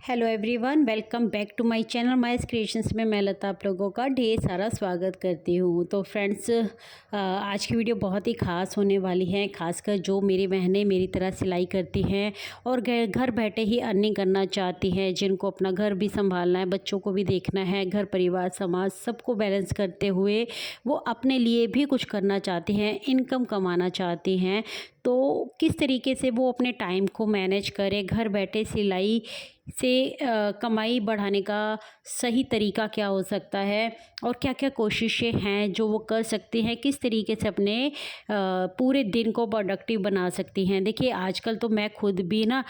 Hello everyone, welcome back to my channel Mice Creations में मैं लता आप लोगों का ढेर सारा स्वागत करती हूँ। तो फ्रेंड्स, आज की वीडियो बहुत ही ख़ास होने वाली है। खासकर जो मेरी बहनें मेरी तरह सिलाई करती हैं और घर बैठे ही अर्निंग करना चाहती हैं, जिनको अपना घर भी संभालना है, बच्चों को भी देखना है, घर परिवार समाज सबको बैलेंस करते हुए वो अपने लिए भी कुछ करना चाहती हैं, इनकम कमाना चाहती हैं। तो किस तरीके से वो अपने टाइम को मैनेज करें, घर बैठे सिलाई से कमाई बढ़ाने का सही तरीका क्या हो सकता है और क्या क्या कोशिशें हैं जो वो कर सकती हैं, किस तरीके से अपने पूरे दिन को प्रोडक्टिव बना सकती हैं। देखिए, आजकल तो मैं खुद भी ना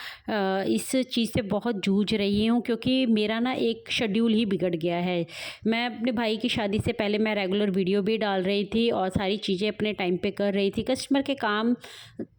इस चीज़ से बहुत जूझ रही हूँ, क्योंकि मेरा ना एक शेड्यूल ही बिगड़ गया है। मैं अपने भाई की शादी से पहले मैं रेगुलर वीडियो भी डाल रही थी और सारी चीज़ें अपने टाइम पे कर रही थी, कस्टमर के काम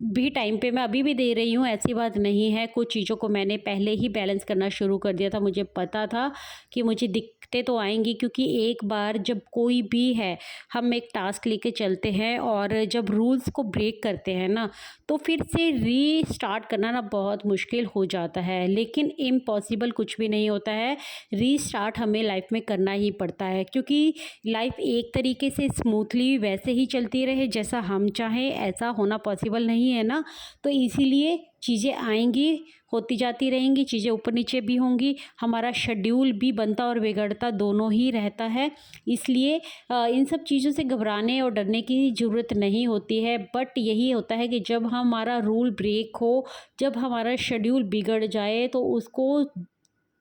भी टाइम पे मैं अभी भी दे रही हूँ, ऐसी बात नहीं है। कुछ चीज़ों को मैंने पहले ही बैलेंस करना शुरू कर दिया था। मुझे पता था कि मुझे दिक्कतें तो आएंगी, क्योंकि एक बार जब कोई भी है, हम एक टास्क लेके चलते हैं और जब रूल्स को ब्रेक करते हैं ना, तो फिर से रीस्टार्ट करना ना बहुत मुश्किल हो जाता है। लेकिन इम्पॉसिबल कुछ भी नहीं होता है, रीस्टार्ट हमें लाइफ में करना ही पड़ता है, क्योंकि लाइफ एक तरीके से स्मूथली वैसे ही चलती रहे जैसा हम चाहें, ऐसा होना पॉसिबल नहीं है ना। तो इसीलिए चीज़ें आएंगी, होती जाती रहेंगी, चीज़ें ऊपर नीचे भी होंगी, हमारा शेड्यूल भी बनता और बिगड़ता दोनों ही रहता है। इसलिए इन सब चीज़ों से घबराने और डरने की ज़रूरत नहीं होती है। बट यही होता है कि जब हमारा रूल ब्रेक हो, जब हमारा शेड्यूल बिगड़ जाए, तो उसको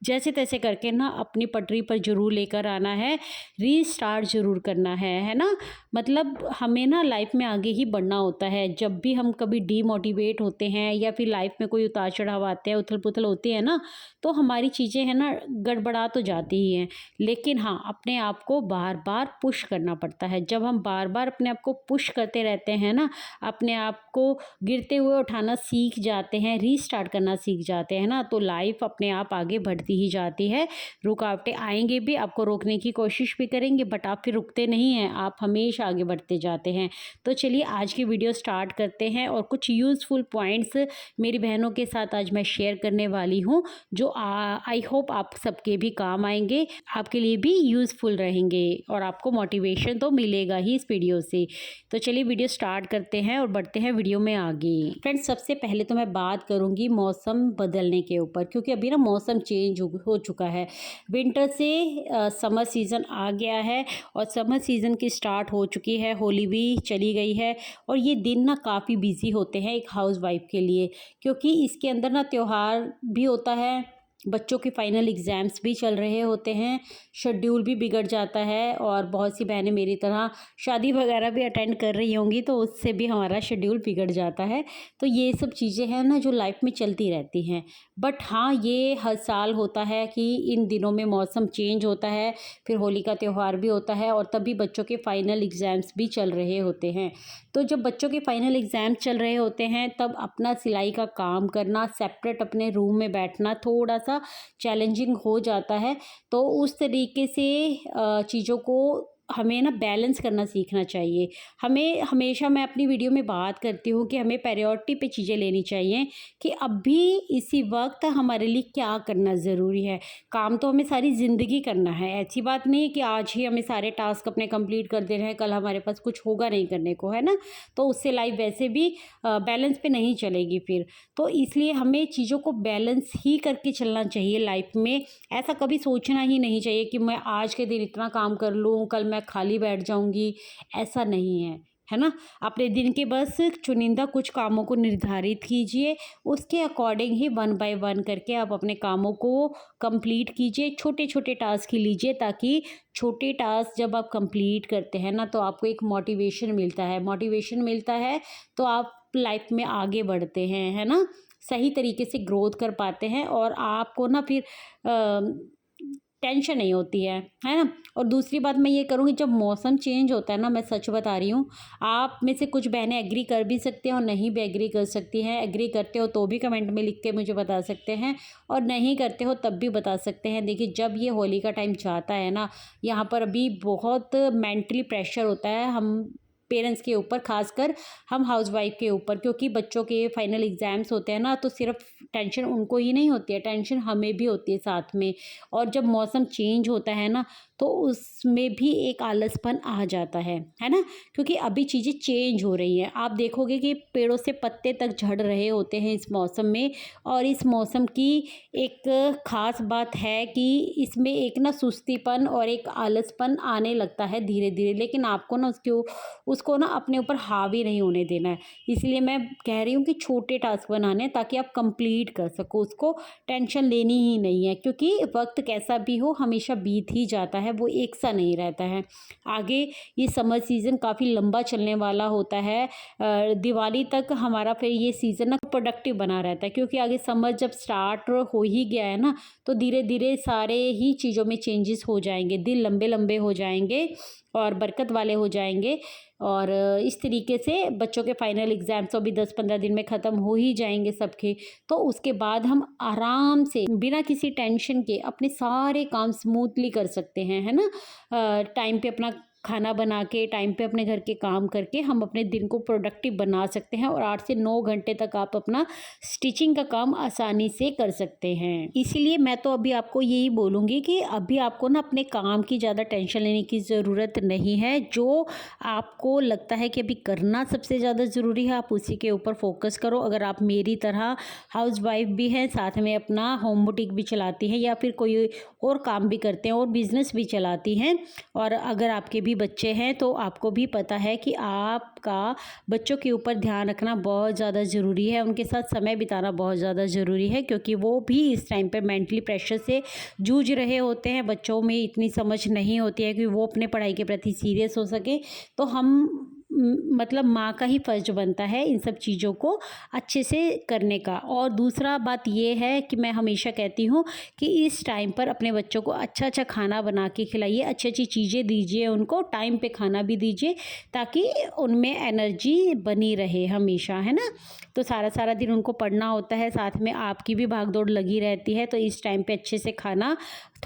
जैसे तैसे करके ना अपनी पटरी पर ज़रूर लेकर आना है, रीस्टार्ट ज़रूर करना है ना। मतलब हमें ना लाइफ में आगे ही बढ़ना होता है। जब भी हम कभी डीमोटिवेट होते हैं या फिर लाइफ में कोई उतार चढ़ाव आते हैं, उथल पुथल होती है ना, तो हमारी चीज़ें हैं ना गड़बड़ा तो जाती ही हैं। लेकिन हाँ, अपने आप को बार बार पुश करना पड़ता है। जब हम बार बार अपने आप को पुश करते रहते हैं ना, अपने आप को गिरते हुए उठाना सीख जाते हैं, रीस्टार्ट करना सीख जाते हैं ना, तो लाइफ अपने आप आगे बढ़ती ही जाती है। रुकावटें आएंगे भी, आपको रोकने की कोशिश भी करेंगे, बट आप फिर रुकते नहीं हैं, आप हमेशा आगे बढ़ते जाते हैं। तो चलिए आज की वीडियो स्टार्ट करते हैं और कुछ यूज़फुल पॉइंट्स मेरी बहनों के साथ आज मैं शेयर करने वाली हूँ, जो आई होप आप सबके भी काम आएंगे, आपके लिए भी यूज़फुल रहेंगे और आपको मोटिवेशन तो मिलेगा ही इस वीडियो से। तो चलिए वीडियो स्टार्ट करते हैं और बढ़ते हैं वीडियो में आगे। फ्रेंड्स, सबसे पहले तो मैं बात करूँगी मौसम बदलने के ऊपर, क्योंकि अभी ना मौसम चेंज हो चुका है। विंटर से समर सीज़न आ गया है और समर सीज़न की स्टार्ट हो चुकी है, होली भी चली गई है। और ये दिन ना काफ़ी बिजी होते हैं एक हाउसवाइफ के लिए, क्योंकि इसके अंदर ना त्योहार भी होता है, बच्चों के फाइनल एग्ज़ाम्स भी चल रहे होते हैं, शेड्यूल भी बिगड़ जाता है। और बहुत सी बहनें मेरी तरह शादी वगैरह भी अटेंड कर रही होंगी, तो उससे भी हमारा शेड्यूल बिगड़ जाता है। तो ये सब चीज़ें हैं ना जो लाइफ में चलती रहती हैं। बट हाँ, ये हर साल होता है कि इन दिनों में मौसम चेंज होता है, फिर होली का त्यौहार भी होता है और तभी बच्चों के फाइनल एग्ज़ाम्स भी चल रहे होते हैं। तो जब बच्चों के फाइनल एग्ज़ाम चल रहे होते हैं, तब अपना सिलाई का काम करना, सेपरेट अपने रूम में बैठना थोड़ा सा चैलेंजिंग हो जाता है। तो उस तरीके से चीज़ों को हमें ना बैलेंस करना सीखना चाहिए। हमें हमेशा, मैं अपनी वीडियो में बात करती हूँ कि हमें प्रायोरिटी पे चीज़ें लेनी चाहिए, कि अभी इसी वक्त हमारे लिए क्या करना ज़रूरी है। काम तो हमें सारी ज़िंदगी करना है, ऐसी बात नहीं है कि आज ही हमें सारे टास्क अपने कंप्लीट कर देने हैं, कल हमारे पास कुछ होगा नहीं करने को, है ना। तो उससे लाइफ वैसे भी बैलेंस पे नहीं चलेगी फिर। तो इसलिए हमें चीज़ों को बैलेंस ही करके चलना चाहिए लाइफ में। ऐसा कभी सोचना ही नहीं चाहिए कि मैं आज के दिन इतना काम कर लूँ, कल मैं खाली बैठ जाऊँगी, ऐसा नहीं है ना। अपने दिन के बस चुनिंदा कुछ कामों को निर्धारित कीजिए, उसके according he one by one करके आप अपने कामों को कंप्लीट कीजिए। छोटे छोटे टास्क ही लीजिए, ताकि छोटे टास्क जब आप कंप्लीट करते हैं ना, तो आपको एक मोटिवेशन मिलता है। मोटिवेशन मिलता है तो आप लाइफ में आगे बढ़ते हैं, है ना, सही तरीके से ग्रोथ कर पाते हैं और आपको ना फिर टेंशन नहीं होती है ना। और दूसरी बात मैं ये करूँगी, जब मौसम चेंज होता है ना, मैं सच बता रही हूँ, आप में से कुछ बहनें एग्री कर भी सकते हैं और नहीं भी एग्री कर सकती हैं। एग्री करते हो तो भी कमेंट में लिख के मुझे बता सकते हैं, और नहीं करते हो तब भी बता सकते हैं। देखिए, जब ये होली का टाइम जाता है ना, यहाँ पर अभी बहुत मेंटली प्रेशर होता है। हम पेरेंट्स के ऊपर, खासकर हम हाउसवाइफ के ऊपर, क्योंकि बच्चों के फाइनल एग्ज़ाम्स होते हैं ना, तो सिर्फ टेंशन उनको ही नहीं होती है, टेंशन हमें भी होती है साथ में। और जब मौसम चेंज होता है ना, तो उसमें भी एक आलसपन आ जाता है ना? क्योंकि अभी चीज़ें चेंज हो रही हैं। आप देखोगे कि पेड़ों से पत्ते तक झड़ रहे होते हैं इस मौसम में। और इस मौसम की एक ख़ास बात है कि इसमें एक ना सुस्तीपन और एक आलसपन आने लगता है धीरे-धीरे, लेकिन आपको ना उसको ना अपने ऊपर हावी नहीं होने देना है। इसलिए मैं कह रही हूँ कि छोटे टास्क बनाने हैं ताकि आप कंप्लीट कर सको, उसको टेंशन लेनी ही नहीं है, क्योंकि वक्त कैसा भी हो हमेशा बीत ही जाता है, वो एक सा नहीं रहता है। आगे ये समर सीज़न काफ़ी लंबा चलने वाला होता है। दिवाली तक हमारा फिर ये सीज़न ना प्रोडक्टिव बना रहता है, क्योंकि आगे समर जब स्टार्ट हो ही गया है ना, तो धीरे धीरे सारे ही चीज़ों में चेंजेस हो जाएंगे, दिन लंबे लंबे हो जाएंगे और बरकत वाले हो जाएंगे। और इस तरीके से बच्चों के फाइनल एग्ज़ाम्स तो अभी 10-15 दिन में ख़त्म हो ही जाएंगे सबके। तो उसके बाद हम आराम से बिना किसी टेंशन के अपने सारे काम स्मूथली कर सकते हैं, है ना? टाइम पे अपना खाना बना के, टाइम पे अपने घर के काम करके हम अपने दिन को प्रोडक्टिव बना सकते हैं, और 8 से 9 घंटे तक आप अपना स्टिचिंग का काम आसानी से कर सकते हैं। इसीलिए मैं तो अभी आपको यही बोलूँगी कि अभी आपको ना अपने काम की ज़्यादा टेंशन लेने की ज़रूरत नहीं है। जो आपको लगता है कि अभी करना सबसे ज़्यादा ज़रूरी है, आप उसी के ऊपर फोकस करो। अगर आप मेरी तरह हाउसवाइफ भी हैं, साथ में अपना होम बुटीक भी चलाती हैं, या फिर कोई और काम भी करते हैं और बिज़नेस भी चलाती हैं, और अगर आपके भी बच्चे हैं, तो आपको भी पता है कि आपका बच्चों के ऊपर ध्यान रखना बहुत ज़्यादा ज़रूरी है, उनके साथ समय बिताना बहुत ज़्यादा ज़रूरी है, क्योंकि वो भी इस टाइम पे मेंटली प्रेशर से जूझ रहे होते हैं। बच्चों में इतनी समझ नहीं होती है कि वो अपने पढ़ाई के प्रति सीरियस हो सके। तो हम मतलब माँ का ही फ़र्ज बनता है इन सब चीज़ों को अच्छे से करने का। और दूसरा बात ये है कि मैं हमेशा कहती हूँ कि इस टाइम पर अपने बच्चों को अच्छा अच्छा खाना बना के खिलाइए, अच्छी अच्छी चीज़ें दीजिए, उनको टाइम पे खाना भी दीजिए, ताकि उनमें एनर्जी बनी रहे हमेशा, है ना? तो सारा सारा दिन उनको पढ़ना होता है, साथ में आपकी भी भागदौड़ लगी रहती है, तो इस टाइम पे अच्छे से खाना,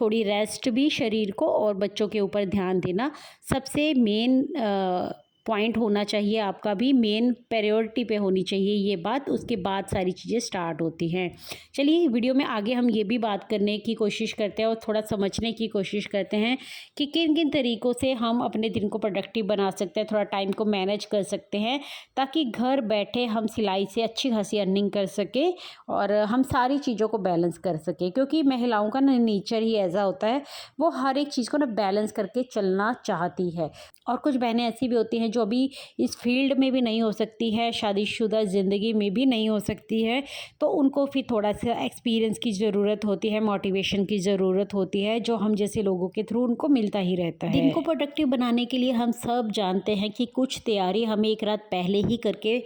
थोड़ी रेस्ट भी शरीर को, और बच्चों के ऊपर ध्यान देना सबसे मेन पॉइंट होना चाहिए। आपका भी मेन प्रायोरिटी पे होनी चाहिए ये बात, उसके बाद सारी चीज़ें स्टार्ट होती हैं। चलिए वीडियो में आगे हम ये भी बात करने की कोशिश करते हैं और थोड़ा समझने की कोशिश करते हैं कि किन किन तरीक़ों से हम अपने दिन को प्रोडक्टिव बना सकते हैं, थोड़ा टाइम को मैनेज कर सकते हैं, ताकि घर बैठे हम सिलाई से अच्छी खासी अर्निंग कर सकें और हम सारी चीज़ों को बैलेंस कर सकें। क्योंकि महिलाओं का ना नेचर ही ऐसा होता है, वो हर एक चीज़ को ना बैलेंस करके चलना चाहती है। और कुछ बहनें ऐसी भी होती हैं जो अभी इस फील्ड में भी नहीं हो सकती है, शादीशुदा ज़िंदगी में भी नहीं हो सकती है, तो उनको फिर थोड़ा सा एक्सपीरियंस की ज़रूरत होती है, मोटिवेशन की ज़रूरत होती है, जो हम जैसे लोगों के थ्रू उनको मिलता ही रहता है। दिन को प्रोडक्टिव बनाने के लिए हम सब जानते हैं कि कुछ तैयारी हमें एक रात पहले ही करके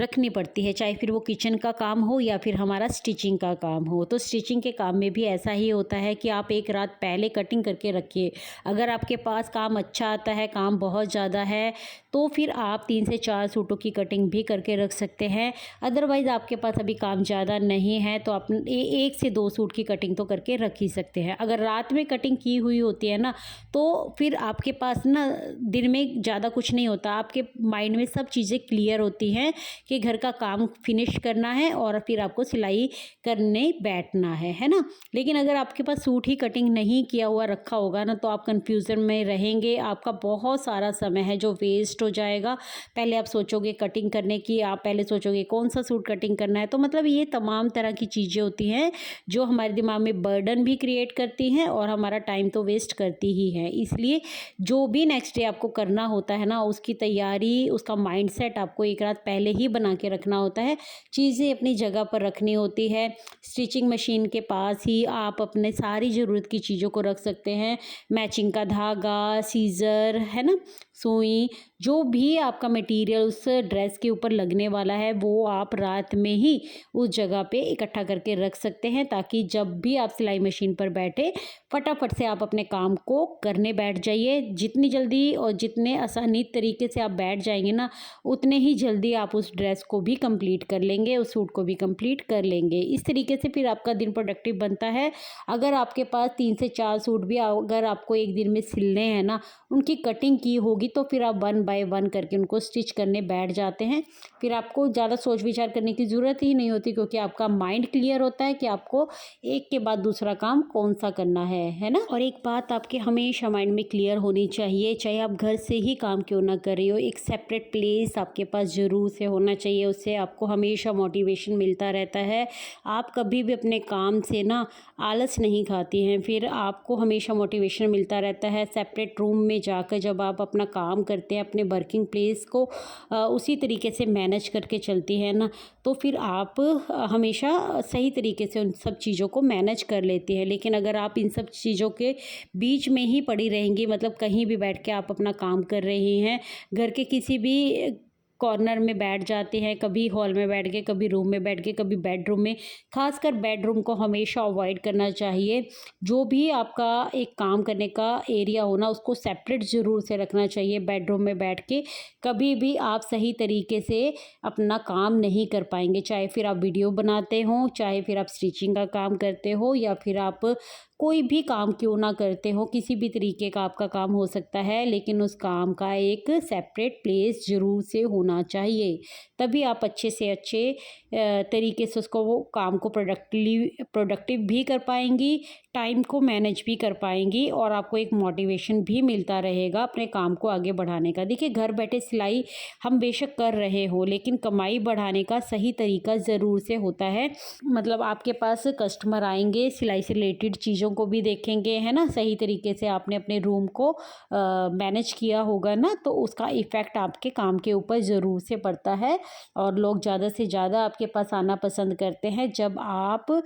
रखनी पड़ती है, चाहे फिर वो किचन का काम हो या फिर हमारा स्टिचिंग का काम हो। तो स्टिचिंग के काम में भी ऐसा ही होता है कि आप एक रात पहले कटिंग करके रखिए। अगर आपके पास काम अच्छा आता है, काम बहुत ज़्यादा है, तो फिर आप 3 से 4 सूटों की कटिंग भी करके रख सकते हैं। अदरवाइज़ आपके पास अभी काम ज़्यादा नहीं है, तो आप 1 से 2 सूट की कटिंग तो करके रख ही सकते हैं। अगर रात में कटिंग की हुई होती है ना, तो फिर आपके पास ना दिन में ज़्यादा कुछ नहीं होता, आपके माइंड में सब चीज़ें क्लियर होती हैं कि घर का काम फिनिश करना है और फिर आपको सिलाई करने बैठना है ना? लेकिन अगर आपके पास सूट ही कटिंग नहीं किया हुआ रखा होगा ना, तो आप कन्फ्यूज़न में रहेंगे, आपका बहुत सारा समय है जो वेस्ट हो जाएगा। पहले आप सोचोगे कटिंग करने की, आप पहले सोचोगे कौन सा सूट कटिंग करना है। तो मतलब ये तमाम तरह की चीज़ें होती हैं जो हमारे दिमाग में बर्डन भी क्रिएट करती हैं और हमारा टाइम तो वेस्ट करती ही है। इसलिए जो भी नेक्स्ट डे आपको करना होता है ना, उसकी तैयारी, उसका माइंडसेट आपको एक रात पहले ही बना के रखना होता है। चीज़ें अपनी जगह पर रखनी होती है। स्टिचिंग मशीन के पास ही आप अपने सारी ज़रूरत की चीज़ों को रख सकते हैं। मैचिंग का धागा, सीज़र, है ना, सुई, जो भी आपका मटेरियल उस ड्रेस के ऊपर लगने वाला है, वो आप रात में ही उस जगह पे इकट्ठा करके रख सकते हैं, ताकि जब भी आप सिलाई मशीन पर बैठे, फटाफट से आप अपने काम को करने बैठ जाइए। जितनी जल्दी और जितने आसानी तरीके से आप बैठ जाएंगे ना, उतने ही जल्दी आप उस ड्रेस को भी कंप्लीट कर लेंगे, उस सूट को भी कंप्लीट कर लेंगे। इस तरीके से फिर आपका दिन प्रोडक्टिव बनता है। अगर आपके पास 3 से 4 सूट भी अगर आपको एक दिन में सिलने हैं ना, उनकी कटिंग की होगी, तो फिर आप 1 बाय वन करके उनको स्टिच करने बैठ जाते हैं। फिर आपको ज़्यादा सोच विचार करने की ज़रूरत ही नहीं होती, क्योंकि आपका माइंड क्लियर होता है कि आपको एक के बाद दूसरा काम कौन सा करना है ना। और एक बात आपके हमेशा माइंड में क्लियर होनी चाहिए, चाहे आप घर से ही काम क्यों ना कर रही हो, एक सेपरेट प्लेस आपके पास ज़रूर से होना चाहिए। उससे आपको हमेशा मोटिवेशन मिलता रहता है। आप कभी भी अपने काम से ना आलस नहीं खाती हैं, फिर आपको हमेशा मोटिवेशन मिलता रहता है। सेपरेट रूम में जाकर जब आप अपना काम करते हैं, अपने वर्किंग प्लेस को उसी तरीके से मैनेज करके चलती है ना, तो फिर आप हमेशा सही तरीके से उन सब चीज़ों को मैनेज कर लेती हैं। लेकिन अगर आप इन सब चीज़ों के बीच में ही पड़ी रहेंगी, मतलब कहीं भी बैठ के आप अपना काम कर रही हैं, घर के किसी भी कॉर्नर में बैठ जाते हैं, कभी हॉल में बैठ गए, कभी रूम में बैठ गए, कभी बेडरूम में। खासकर बेडरूम को हमेशा अवॉइड करना चाहिए। जो भी आपका एक काम करने का एरिया हो ना, उसको सेपरेट ज़रूर से रखना चाहिए। बेडरूम में बैठ के कभी भी आप सही तरीके से अपना काम नहीं कर पाएंगे, चाहे फिर आप वीडियो बनाते हो, चाहे फिर आप स्टिचिंग का काम करते हो, या फिर आप कोई भी काम क्यों ना करते हो, किसी भी तरीके का आपका काम हो सकता है, लेकिन उस काम का एक सेपरेट प्लेस ज़रूर से होना चाहिए। तभी आप अच्छे से अच्छे तरीके से उसको वो काम को प्रोडक्टिव भी कर पाएंगी, टाइम को मैनेज भी कर पाएंगी, और आपको एक मोटिवेशन भी मिलता रहेगा अपने काम को आगे बढ़ाने का। देखिए, घर बैठे सिलाई हम बेशक कर रहे हो, लेकिन कमाई बढ़ाने का सही तरीका ज़रूर से होता है। मतलब आपके पास कस्टमर आएंगे, सिलाई से रिलेटेड चीज़ों को भी देखेंगे, है ना। सही तरीके से आपने अपने रूम को मैनेज किया होगा ना, तो उसका इफ़ेक्ट आपके काम के ऊपर ज़रूर से पड़ता है। और लोग ज़्यादा से ज़्यादा आपके पास आना पसंद करते हैं जब आप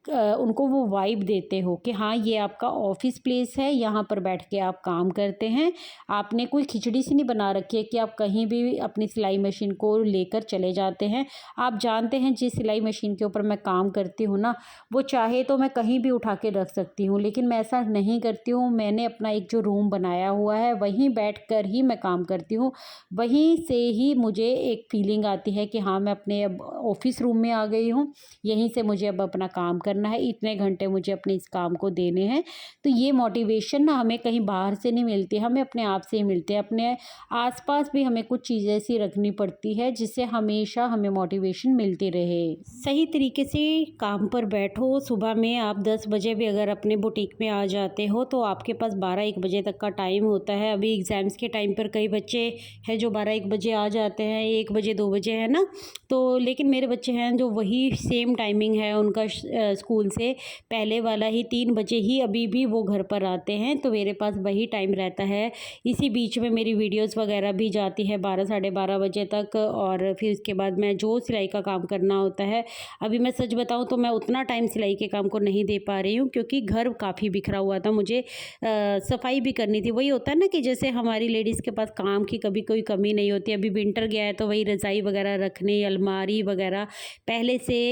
उनको वो वाइब देते हो कि हाँ, ये आपका ऑफिस प्लेस है, यहाँ पर बैठ के आप काम करते हैं। आपने कोई खिचड़ी सी नहीं बना रखी है कि आप कहीं भी अपनी सिलाई मशीन को लेकर चले जाते हैं। आप जानते हैं जिस सिलाई मशीन के ऊपर मैं काम करती हूँ ना, वो चाहे तो मैं कहीं भी उठा के रख सकती हूँ, लेकिन मैं ऐसा नहीं करती हूँ। मैंने अपना एक जो रूम बनाया हुआ है, वहीं बैठ कर ही मैं काम करती हूँ। वहीं से ही मुझे एक फीलिंग आती है कि हाँ, मैं अपने अब ऑफिस रूम में आ गई हूँ, यहीं से मुझे अब अपना काम करना है, इतने घंटे मुझे अपने इस काम को देने हैं। तो ये मोटिवेशन ना हमें कहीं बाहर से नहीं मिलती, हमें अपने आप से ही मिलते हैं। अपने आसपास भी हमें कुछ चीज़ें ऐसी रखनी पड़ती है जिससे हमेशा हमें मोटिवेशन मिलती रहे। सही तरीके से काम पर बैठो। सुबह में आप 10 बजे भी अगर अपने बुटीक में आ जाते हो, तो आपके पास 12-1 बजे तक का टाइम होता है। अभी एग्ज़ाम्स के टाइम पर कई बच्चे हैं जो 12-1 बजे आ जाते हैं, 1 बजे 2 बजे, है ना। तो लेकिन मेरे बच्चे हैं जो वही सेम टाइमिंग है उनका स्कूल से पहले वाला ही, 3 बजे ही अभी भी वो घर पर आते हैं, तो मेरे पास वही टाइम रहता है। इसी बीच में मेरी वीडियोस वगैरह भी जाती है 12 साढ़े 12 बजे तक, और फिर उसके बाद मैं जो सिलाई का काम करना होता है, अभी मैं सच बताऊं तो मैं उतना टाइम सिलाई के काम को नहीं दे पा रही हूँ, क्योंकि घर काफ़ी बिखरा हुआ था। मुझे सफाई भी करनी थी। वही होता है ना कि जैसे हमारी लेडीज़ के पास काम की कभी कोई कमी नहीं होती। अभी विंटर गया है तो वही रज़ाई वगैरह रखनी, अलमारी वगैरह पहले से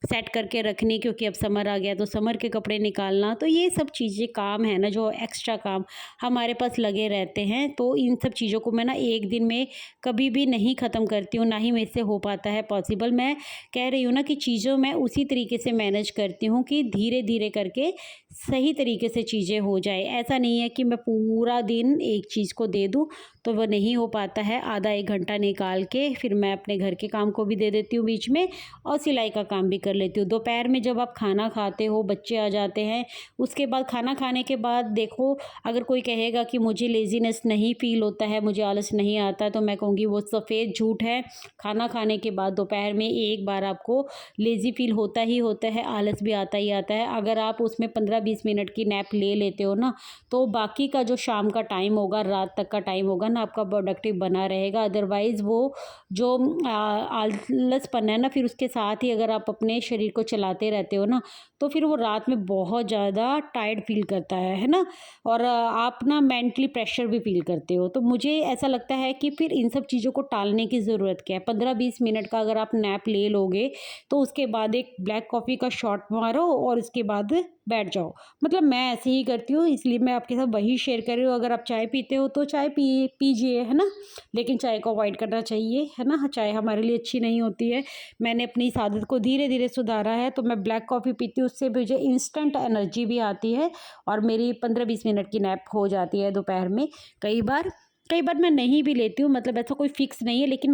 सेट करके रखनी, क्योंकि अब समर आ गया तो समर के कपड़े निकालना। तो ये सब चीज़ें काम है ना, जो एक्स्ट्रा काम हमारे पास लगे रहते हैं। तो इन सब चीज़ों को मैं ना एक दिन में कभी भी नहीं ख़त्म करती हूँ, ना ही मेरे से हो पाता है पॉसिबल। मैं कह रही हूँ ना कि चीज़ों मैं उसी तरीके से मैनेज करती हूँ कि धीरे धीरे करके सही तरीके से चीज़ें हो जाए। ऐसा नहीं है कि मैं पूरा दिन एक चीज़ को दे दूँ, तो वो नहीं हो पाता है। आधा 1 घंटा निकाल के फिर मैं अपने घर के काम को भी दे देती हूँ बीच में, और सिलाई का काम भी कर लेती हूँ। दोपहर में जब आप खाना खाते हो, बच्चे आ जाते हैं, उसके बाद खाना खाने के बाद देखो, अगर कोई कहेगा कि मुझे लेज़ीनेस नहीं फ़ील होता है, मुझे आलस नहीं आता, तो मैं कहूँगी वो सफ़ेद झूठ है। खाना खाने के बाद दोपहर में एक बार आपको लेज़ी फ़ील होता ही होता है, आलस भी आता ही आता है। अगर आप उसमें 15-20 मिनट की नैप ले लेते हो ना, तो बाकी का जो शाम का टाइम होगा, रात तक का टाइम होगा ना, आपका प्रोडक्टिव बना रहेगा। अदरवाइज़ वो जो आलसपन है ना, फिर उसके साथ ही अगर आप अपने शरीर को चलाते रहते हो ना, तो फिर वो रात में बहुत ज़्यादा टायर्ड फील करता है ना, और आप ना मेंटली प्रेशर भी फील करते हो। तो मुझे ऐसा लगता है कि फिर इन सब चीज़ों को टालने की ज़रूरत क्या है। 15-20 मिनट का अगर आप नैप ले लोगे, तो उसके बाद एक ब्लैक कॉफ़ी का शॉट मारो और उसके बाद बैठ जाओ। मतलब मैं ऐसे ही करती हूँ, इसलिए मैं आपके साथ वही शेयर कर रही हूँ। अगर आप चाय पीते हो तो चाय पीजिए, है ना, लेकिन चाय को अवॉइड करना चाहिए, है ना। चाय हमारे लिए अच्छी नहीं होती है। मैंने अपनी इस आदत को धीरे धीरे सुधारा है। तो मैं ब्लैक कॉफ़ी पीती हूँ, उससे मुझे इंस्टेंट एनर्जी भी आती है, और मेरी 15-20 मिनट की नैप हो जाती है दोपहर में कई बार। कई बार मैं नहीं भी लेती हूँ, मतलब ऐसा कोई फ़िक्स नहीं है, लेकिन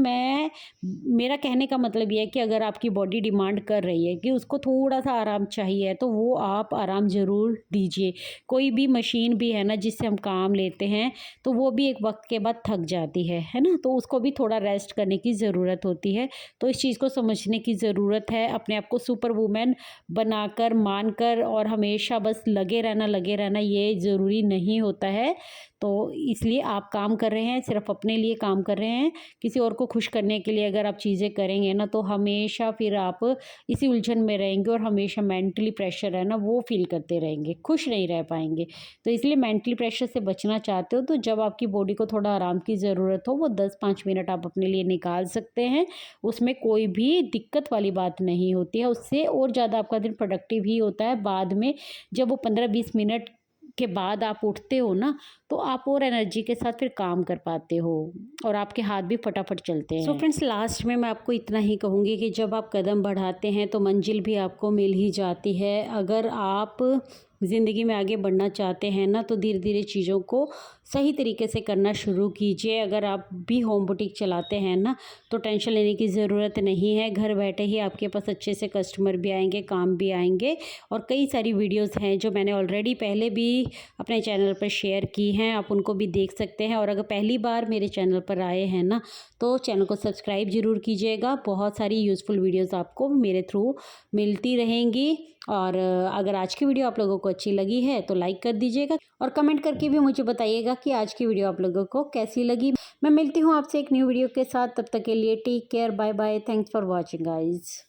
मेरा कहने का मतलब ये है कि अगर आपकी बॉडी डिमांड कर रही है कि उसको थोड़ा-सा आराम चाहिए, तो वो आप आराम ज़रूर दीजिए। कोई भी मशीन भी है ना जिससे हम काम लेते हैं, तो वो भी एक वक़्त के बाद थक जाती है ना? तो उसको भी थोड़ा रेस्ट करने की ज़रूरत होती है। तो इस चीज़ को समझने की ज़रूरत है, अपने आप को सुपर वूमन बनाकर, मानकर और हमेशा बस लगे रहना ये ज़रूरी नहीं होता है। तो इसलिए आप काम कर रहे हैं, सिर्फ़ अपने लिए काम कर रहे हैं, किसी और को खुश करने के लिए अगर आप चीज़ें करेंगे ना, तो हमेशा फिर आप इसी उलझन में रहेंगे और हमेशा मेंटली प्रेशर है ना, वो फ़ील करते रहेंगे, खुश नहीं रह पाएँगे। तो इसलिए मेंटली प्रेशर से बचना चाहते हो, तो जब आपकी बॉडी को थोड़ा आराम की ज़रूरत हो, वो 10-5 मिनट आप अपने लिए निकाल सकते हैं। उसमें कोई भी दिक्कत वाली बात नहीं होती है, उससे और ज़्यादा आपका दिन प्रोडक्टिव ही होता है। बाद में जब वो 15-20 मिनट के बाद आप उठते हो ना, तो आप और एनर्जी के साथ फिर काम कर पाते हो और आपके हाथ भी फटाफट चलते हैं। सो फ्रेंड्स, लास्ट में मैं आपको इतना ही कहूँगी कि जब आप कदम बढ़ाते हैं तो मंजिल भी आपको मिल ही जाती है। अगर आप ज़िंदगी में आगे बढ़ना चाहते हैं ना, तो धीरे-धीरे चीज़ों को सही तरीके से करना शुरू कीजिए। अगर आप भी होम बुटीक चलाते हैं ना, तो टेंशन लेने की ज़रूरत नहीं है। घर बैठे ही आपके पास अच्छे से कस्टमर भी आएँगे, काम भी आएँगे और कई सारी वीडियोज़ हैं जो मैंने ऑलरेडी पहले भी अपने चैनल पर शेयर की हैं, आप उनको भी देख सकते हैं। और अगर पहली बार मेरे चैनल पर आए हैं ना, तो चैनल को सब्सक्राइब ज़रूर कीजिएगा। बहुत सारी यूज़फुल वीडियोज़ आपको मेरे थ्रू मिलती रहेंगी। और अगर आज की वीडियो आप लोगों को अच्छी लगी है तो लाइक कर दीजिएगा और कमेंट करके भी मुझे बताइएगा कि आज की वीडियो आप लोगों को कैसी लगी। मैं मिलती हूँ आपसे एक न्यू वीडियो के साथ, तब तक के लिए take care, bye bye, thanks for watching guys.